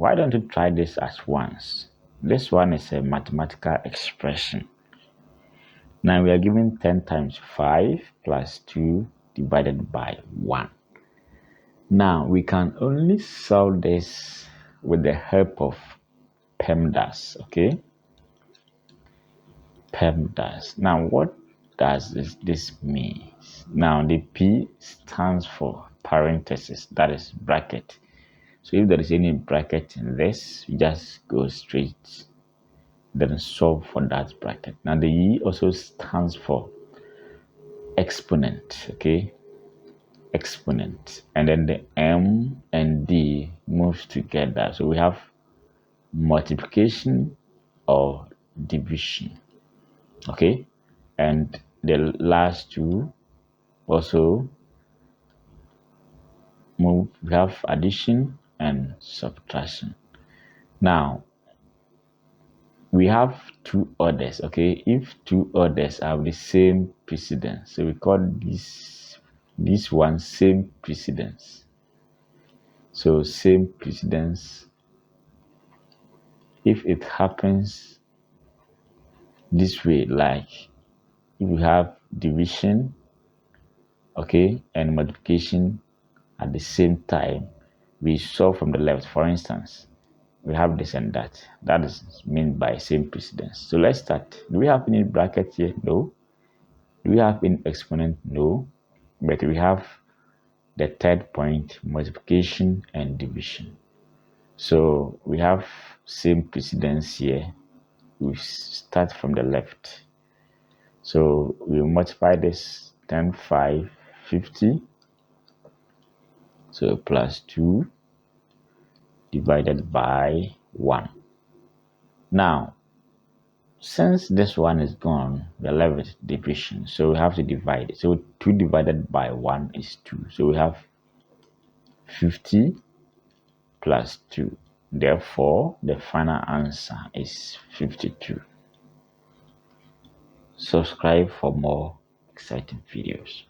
why don't you try this at once? This one is a mathematical expression. Now we are given 10 times 5 plus 2 divided by 1. Now we can only solve this with the help of PEMDAS, okay? PEMDAS. Now what does this mean? Now the P stands for parenthesis, that is bracket. So if there is any bracket in this, you just go straight, then solve for that bracket. Now the E also stands for exponent, okay? Exponent. And then the M and D moves together. So we have multiplication or division, okay? And the last two also move. We have addition and subtraction. Now we have two orders, okay? If two orders have the same precedence, so we call this one same precedence. So same precedence, if it happens this way, like if you have division, okay, and multiplication at the same time, we solve from the left. For instance, we have this and that. That is meant by same precedence. So let's start. Do we have any bracket here? No. Do we have any exponent? No. But we have the third point, multiplication and division. So we have same precedence here. We start from the left. So we multiply this 10, 5, 50. So plus 2 divided by 1. Now, since this one is gone, we are left with division. So we have to divide it. So 2 divided by 1 is 2. So we have 50 plus 2. Therefore, the final answer is 52. Subscribe for more exciting videos.